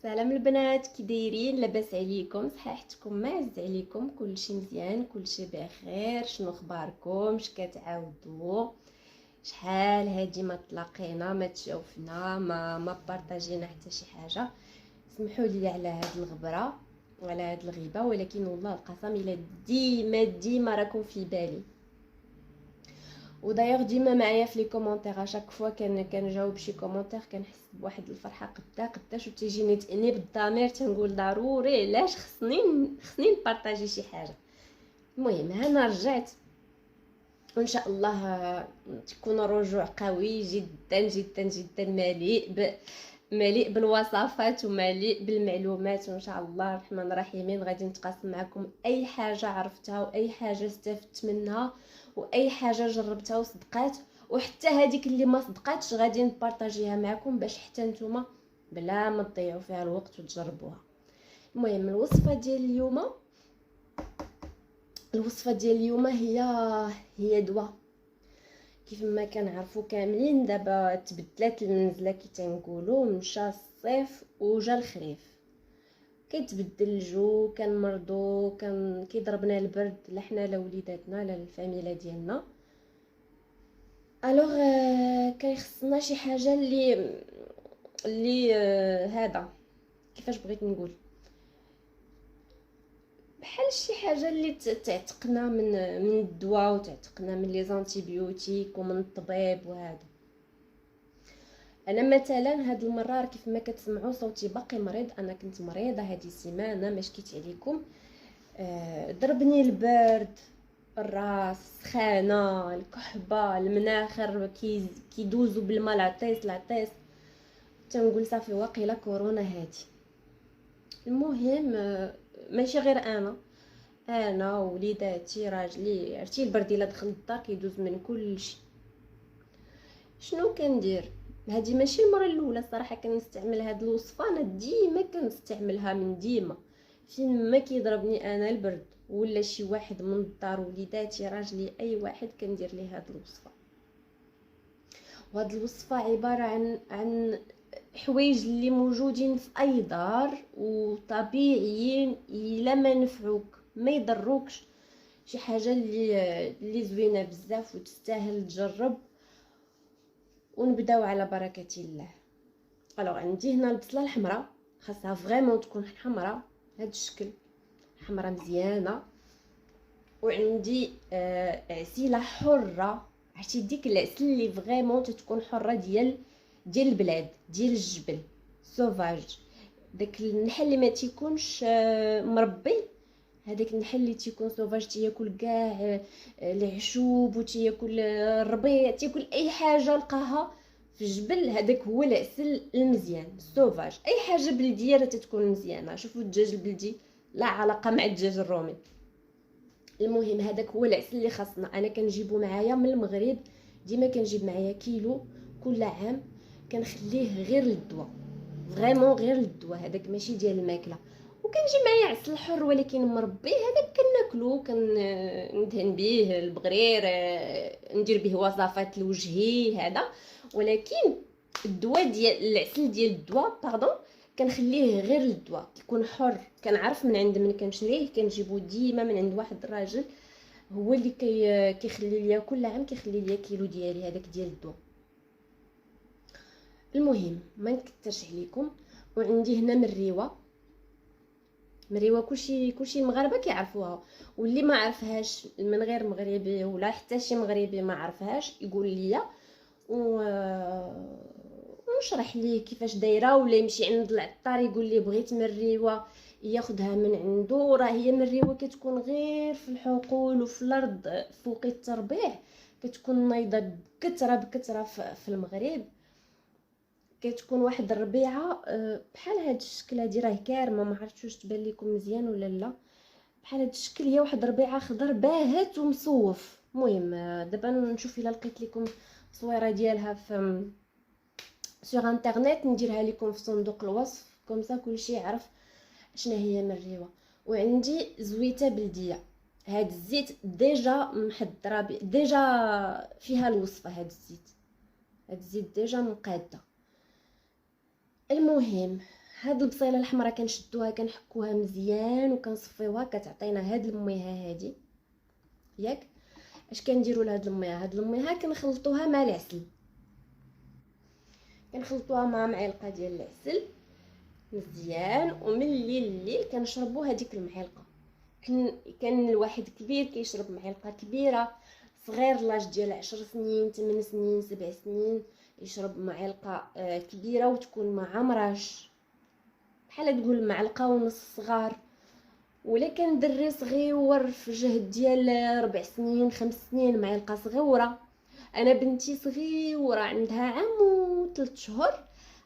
سلام البنات، كي دايرين؟ لاباس عليكم؟ صحيحتكم معز عليكم؟ كلشي مزيان؟ كلشي بخير؟ شنو اخباركم؟ اش كتعاودوا؟ شحال هادي ما تلاقينا، ما تشوفنا، ما بارطاجينا حتى شي حاجه. سمحوا لي على هاد الغبره وعلى هاد الغيبه، ولكن والله القسم الا ديما راكم في بالي. ودايوغ ديما معايا في لي كومونتير اشاك فوا كنجاوب شي كومونتير كنحس بواحد الفرحه قداش وتيجيني تانيب الضمير، تنقول ضروري علاش خصني نبارطاجي شي حاجه. المهم انا رجعت وان شاء الله تكون الرجوع قوي جدا جدا جدا، مليء بالوصفات ومليء بالمعلومات، وان شاء الله الرحمن الرحيم غادي نتقاسم معكم اي حاجه عرفتها واي حاجه استفدت منها واي حاجه جربتها وصدقات، وحتى هذيك اللي ما صدقاتش غادي نبارطاجيها معكم باش حتى نتوما بلا ما تضيعوا فيها الوقت وتجربوها. المهم الوصفه ديال اليوم هي دواء. كيف ما كنعرفوا كاملين دابا تبدلات المنزله كي تنقولوا، مشى الصيف وجا الخريف، كيتبدل الجو، كنمرضوا، كيضربنا البرد لا حنا لا وليداتنا لا الفاميله ديالنا. الوغ كيخصنا شي حاجه اللي هذا كيفاش بغيت نقول، بحال شي حاجه اللي تعتقنا من الدواء وتعتقنا من لي زانتيبيوتيك ومن الطبيب وهذا. انا مثلا هاد المره كيف ما كتسمعوا صوتي باقي مريض، انا كنت مريضه هذه السيمانه ما شكيت عليكم. ضربني البرد، الراس، السخانه، الكحبه، المناخر كيدوزوا بالماء العطيس تنقول صافي واقيلا كورونا هادي. المهم ماشي غير انا ووليداتي راجلي، عرفتي البرد الا دخل الدار كيدوز من كل شيء. شنو كندير؟ هذه ماشي المره الاولى صراحه كنستعمل هاد الوصفه، انا ديما كنستعملها من ديما فين ما كيضربني انا البرد ولا شي واحد من الدار، وليداتي راجلي اي واحد كندير ليه هاد الوصفه. وهاد الوصفه عباره عن حوايج اللي موجودين في اي دار وطبيعيين، الا ما نفعوك ما يضروكش، شي حاجه اللي زوينه بزاف وتستاهل تجرب. ونبداو على بركه الله. الوغ عندي هنا البصله الحمراء، خاصها فريمون تكون حمراء هاد الشكل، حمراء مزيانه. وعندي عسيله حره، عرفتي ديك العسل اللي فريمون تتكون حره ديال البلاد ديال الجبل سوفاج، داك النحل اللي ما تيكونش مربي، هذاك النحل اللي تيكون سوفاج تياكل كاع العشوب وتياكل الربيع، تياكل اي حاجه لقاها في الجبل، هذاك هو العسل المزيان السوفاج. اي حاجه بلديه راه تتكون مزيانه، شوفوا الدجاج البلدي لا علاقه مع الدجاج الرومي. المهم هذاك هو العسل اللي خاصنا، انا كنجيبو معايا من المغرب، ديما كنجيب معايا كيلو كل عام، كنخليه غير للدواء، فريمون غير للدواء، هذاك ماشي ديال الماكله. وكنجي معايا عسل حر ولكن مربي، هذاك كناكلو، كندهن به البغرير، ندير به وصفات لوجهي هذا. ولكن الدواء ديال العسل ديال الدواء باردون كنخليه غير للدواء، كيكون حر، كنعرف من عند من كنشريه، كنجيبو ديما من عند واحد الراجل هو اللي كيخلي ليا كل عام، كيخلي ليا كيلو ديالي هذاك ديال الدواء. المهم ما نكثرش عليكم. وعندي هنا مريوه كلشي المغاربه كيعرفوها، واللي ما عرفهاش من غير مغربي ولا حتى شي مغربي ما عرفهاش يقول لي ونشرح ليه كيفاش دايره، ولا يمشي عند العطار يقول لي بغيت مريوه ياخذها من عنده. راه هي مريوه كتكون غير في الحقول وفي الارض فوق التربيع، كتكون نايضه بكثره في المغرب، كتكون واحد الربيعه بحال هاد الشكل هادي، راه كارمه، ما عرفتش واش تبان لكم مزيان ولا لا، بحال هاد الشكل، هي واحد الربيعه خضر باهت ومصوف. المهم دابا نشوف الا لقيت لكم التصويره ديالها في سور انترنت نديرها لكم في صندوق الوصف، كومسا كلشي يعرف شنو هي مريوه. وعندي زويته بلديه، هاد الزيت ديجا محضره ديجا فيها الوصفه، هاد الزيت ديجا مقاده. المهم هاد البصيله الحمراء كنشدوها كنحكوها مزيان وكنصفيوها، كتعطينا هاد المياه هادي ياك. اش كنديروا لهاد المياه؟ هاد المياه كنخلطوها مع العسل، كنخلطوها مع معلقه ديال العسل مزيان، وملي الليل كنشربوا هذيك المعلقه. كان الواحد كبير كيشرب معلقه كبيره، صغير لاج ديال 10 سنين 8 سنين 7 سنين يشرب معلقه كبيره وتكون مع مراش بحال تقول معلقه ونص صغار. ولا كان دري صغيور في جهد ديال 4 سنين 5 سنين معلقه صغيره. انا بنتي صغيره عندها عام و3 شهور،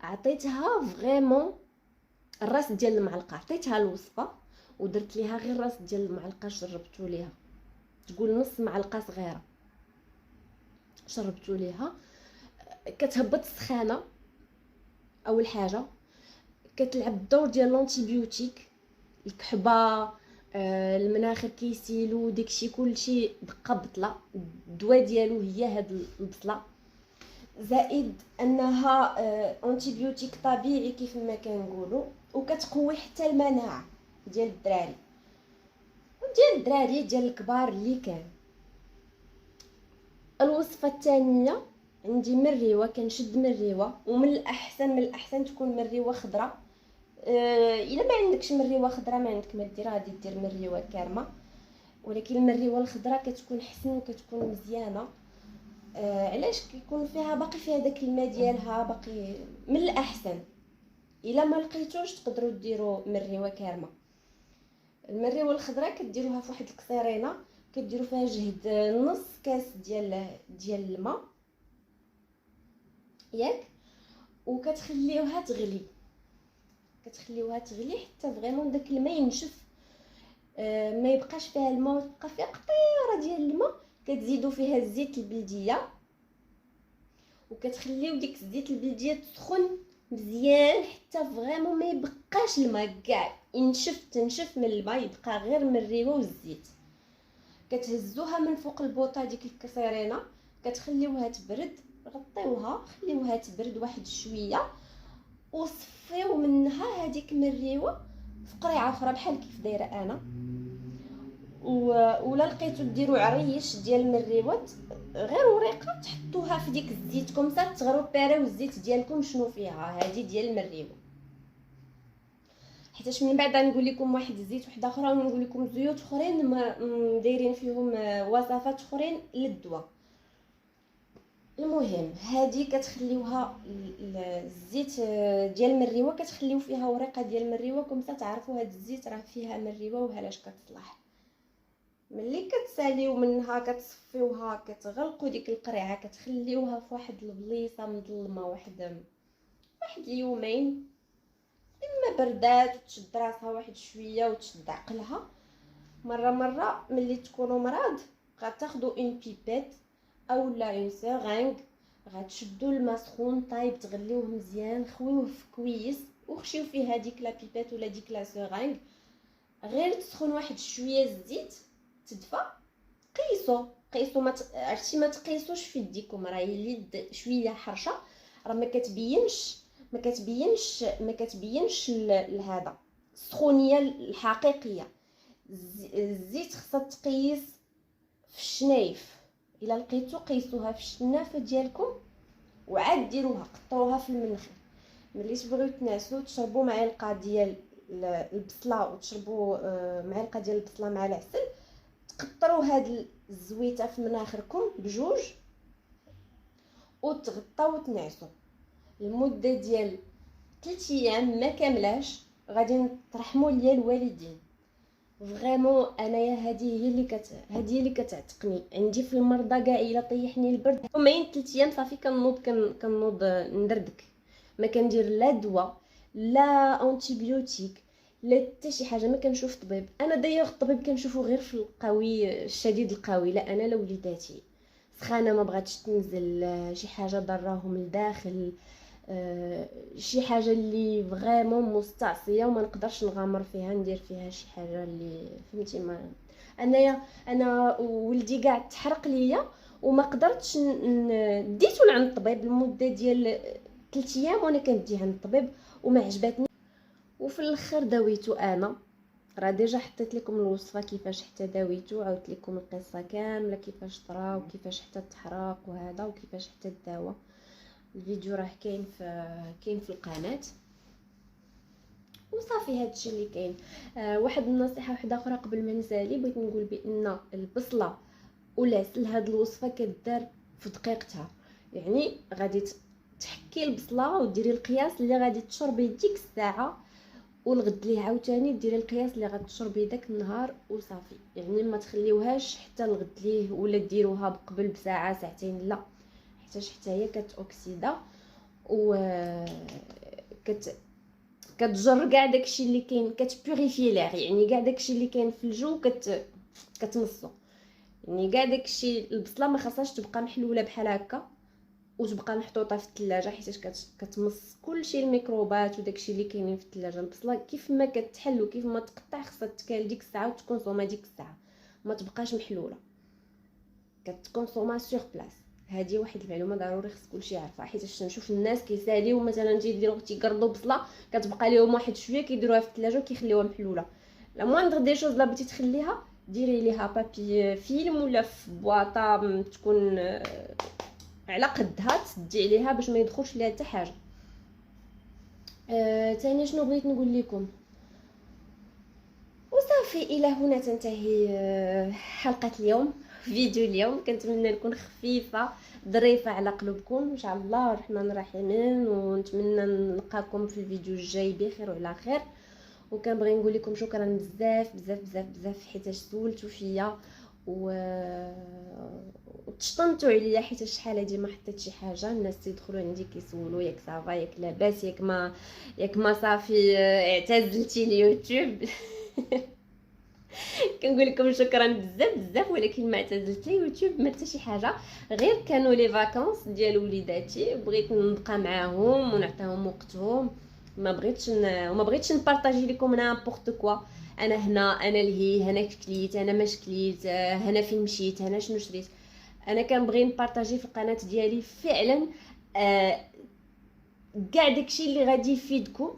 عطيتها فريمون الراس ديال المعلقه، عطيتها الوصفه ودرت ليها غير الراس ديال المعلقه، شربتو ليها تقول نص معلقه صغيره شربتو ليها. كتهبط السخانه اول حاجه، كتلعب الدور ديال لونتيبيوتيك، الكحبه المناخر كيسيلو داكشي كلشي بقى بطله. الدواء ديالو هي هاد البصله، زائد انها انتيبيوتيك طبيعي كيف ما كنقولوا، وكتقوي حتى المناعه ديال الدراري وديال الدراري ديال الكبار اللي كان. الوصفه الثانيه عندي مريوه، كنشد مريوه، ومن الاحسن تكون مريوه خضراء. الا ما عندكش مريوه خضراء ما عندك ما دير، غادي دير مريوه كارمه، ولكن المريوه الخضراء كتكون حسن وكتكون مزيانه. علاش؟ كيكون فيها باقي فيها داك الماء ديالها باقي. من الاحسن الا ما لقيتوش تقدروا ديروا مريوه كارمه. المريوه الخضراء كديروها في واحد القصيرينه، كديروا فيها جهد نص كاس ديال الماء ياك، وكتخليوها تغلي، حتى فريمون داك الماء ينشف، ما يبقاش فيها الماء وتبقى فيها قطيره ديال الماء. كتزيدوا فيها الزيت البلديه وكتخليو ديك الزيت البلديه تسخن مزيان حتى فريمون ما يبقاش الماء كاع، تنشف من الماء، يبقى غير من الريوه والزيت. كتهزوها من فوق البوطه ديك الكسرينه، كتخليوها تبرد، غطيوها خليوها تبرد واحد شويه، وصفيو منها هذيك من الريوه في قريعه اخرى بحال كيف دايره انا. ولا لقيتو ديروا عريش ديال المريوات غير وريقه تحطوها في ديك الزيت كومسا تغرو بيريو الزيت ديالكم شنو فيها هذه ديال المريوه. حيتاش من بعد غنقول لكم واحد الزيت واحد اخرى ونقول لكم زيوت اخرين دايرين فيهم وصفات اخرين للدواء. المهم هذه كتخليوها الزيت ديال المريوه كتخليو فيها ورقه ديال المريوه كومسا تعرفوا هذا الزيت راه فيها مريوه وهلاش كتصلح. ملي كتساليو منها كتصفيوها كتغلقوا ديك القريعه، كتخليوها في واحد البليصه مظلمه واحد اليومين، اما بردات وتشد راسها واحد شويه وتشد عقلها. مره ملي تكونوا مرض غتاخذوا اون بيبيت اولا اون سيرينغ، غتشدوا الماء سخون طايب تغليوه مزيان، خويوه في كويس وخشيو فيه هذيك لا بيبيت ولا ديك لا سيرينغ، غير تسخن واحد شويه الزيت تدفى. قيسو عرفتي ما تقيسوش في يديكم، راه اليد شويه حرشه راه ما كتبينش هذا السخونيه الحقيقيه. الزيت خصها تقيس في الشنايف، الا لقيتو قيسوها في الشنافه ديالكم وعاد ديروها قطروها في المنخل. ملي تبغيو تنعسوا تشربوا معلقه ديال البصله وتشربوا معلقه ديال البصله مع العسل، تقطروا هاد الزويته في مناخركم بجوج وتغطاو وتنعسوا المده ديال 3 ايام ما كاملاش. غادي نطرحموا ليا الوالدين فريمون. انايا هذه هي اللي كتعتقني عندي في المرضى كاع. الا طيحني البرد يومين 3 ايام صافي كنوض ندردك، ما كندير لا دواء لا انتيبيوتيك لا حتى شي حاجه، ما كنشوف طبيب. انا دايوغ الطبيب كنشوفو غير في القوي الشديد القوي، لا انا لا وليداتي سخانه ما بغاتش تنزل، شي حاجه ضراهم لداخل، شي حاجه اللي فريمون مستعصيه وما نقدرش نغامر فيها ندير فيها شي حاجه اللي فهمتي. ما انا ولدي كاع تحرق ليا وما قدرتش ديتو لعند الطبيب لمده ديال 3 ايام وانا كندي عند الطبيب وما عجباتني. وفي الاخر داويتو انا. راه ديجا حطيت لكم الوصفه كيفاش حتى داويتو، عاودت لكم القصه كامله كيفاش طرا وكيفاش حتى تحرق وهذا وكيفاش حتى الدواء. الفيديو راه كاين في القناه. وصافي هادشي اللي كاين. واحد النصيحه واحده اخرى قبل ما نسالي، بغيت نقول بان البصله والعسل هاد الوصفه كدار في دقيقتها. يعني غادي تحكي البصله وديري القياس اللي غادي تشربي ديك الساعه، والغد ليه عاوتاني ديري القياس اللي غتشربي داك النهار وصافي. يعني ما تخليوهاش حتى الغد ليه ولا ديروها قبل بساعه ساعتين، لا، حتى هي كتوكسيدا و كتجر كاع داكشي اللي كاين، كتبوريفي لير، يعني كاع داكشي اللي كاين في الجو كتمصو. يعني كاع داكشي البصله ما خاصهاش تبقى محلوله بحال هكا وتبقى محطوطه في الثلاجه، حيت كتمص كلشي الميكروبات وداكشي اللي كاينين في الثلاجه. البصله كيف ما كتحل وكيف ما تقطع خاصها تكال ديك الساعه وتكونسوما ديك الساعه، ما تبقاش محلوله، كتكونسوما سور بلاص. هذه واحد المعلومه ضروري خص كلشي يعرفها، حيت نشوف الناس كيساليو مثلا تيقرضوا بصله كتبقى لهم واحد شويه كيديروها في الثلاجه وكيخليوها محلوله. لا موندغ دي شوز لا بغيتي تخليها ديري ليها بابي فيلم ولا في بواطه تكون على قدها، تسدي عليها باش ما يدخلش ليها حتى حاجه. ثاني شنو بغيت نقول لكم؟ وصافي الى هنا تنتهي حلقه اليوم، فيديو اليوم. كنتمنى نكون خفيفه ظريفه على قلوبكم ان شاء الله الرحمن الرحيم، ونتمنى نلقاكم في الفيديو الجاي بخير وعلى خير. وكنبغي نقول لكم شكرا بزاف بزاف بزاف بزاف حيت سولتوا فيا وتشطنتوا عليا، حيت شحال هادي ما حطيت شي حاجه. الناس تيدخلوا عندي كيسولوا ياك صافا ياك لاباس ياك ما صافي اعتزلتي اليوتيوب. كنقول لكم شكرا بزاف بزاف، ولكن ما اعتزلت اليوتيوب ما حتى شي حاجه، غير كانوا لي فاكونس ديال وليداتي بغيت نبقى معاهم ونعطيهم وقتهم. وما بغيتش نبارطاجي لكم نابورت كوا. انا هنا، انا لهي، هنا كليت، انا ما شكليت، هنا فين مشيت، هنا شنو شريت. انا كنبغي نبارطاجي في القناه ديالي فعلا كاع داكشي اللي غادي يفيدكم،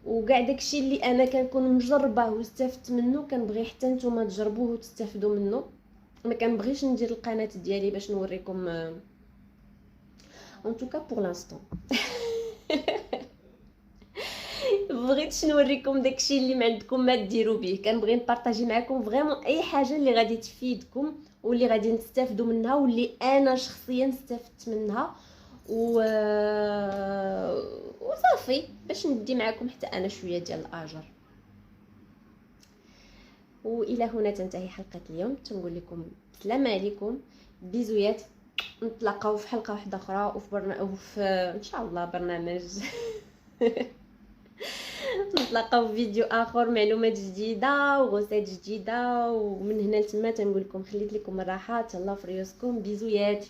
وكاع داكشي اللي انا كنكون مجربه واستفدت منه كنبغي حتى نتوما تجربوه وتستافدوا منه. ما كنبغيش ندير القناه ديالي باش نوريكم ان توكا بور لانستون. بغيتش نوريكم داكشي اللي ما عندكم ما ديروا به. كنبغي نبارطاجي معكم فريمون اي حاجه اللي غادي تفيدكم واللي غادي نستافدوا منها واللي انا شخصيا استفدت منها وصافي باش ندي معكم حتى انا شويه ديال الاجر. والى هنا تنتهي حلقه اليوم. تنقول لكم السلام عليكم، بيزويات. نتلاقاو في حلقه واحده اخرى وفي ان شاء الله برنامج. نتلاقاو في فيديو اخر، معلومات جديده وغوسات جديده. ومن هنا لتما تنقول لكم خليت لكم الراحه، تهلاو في ريوسكم، بيزويات.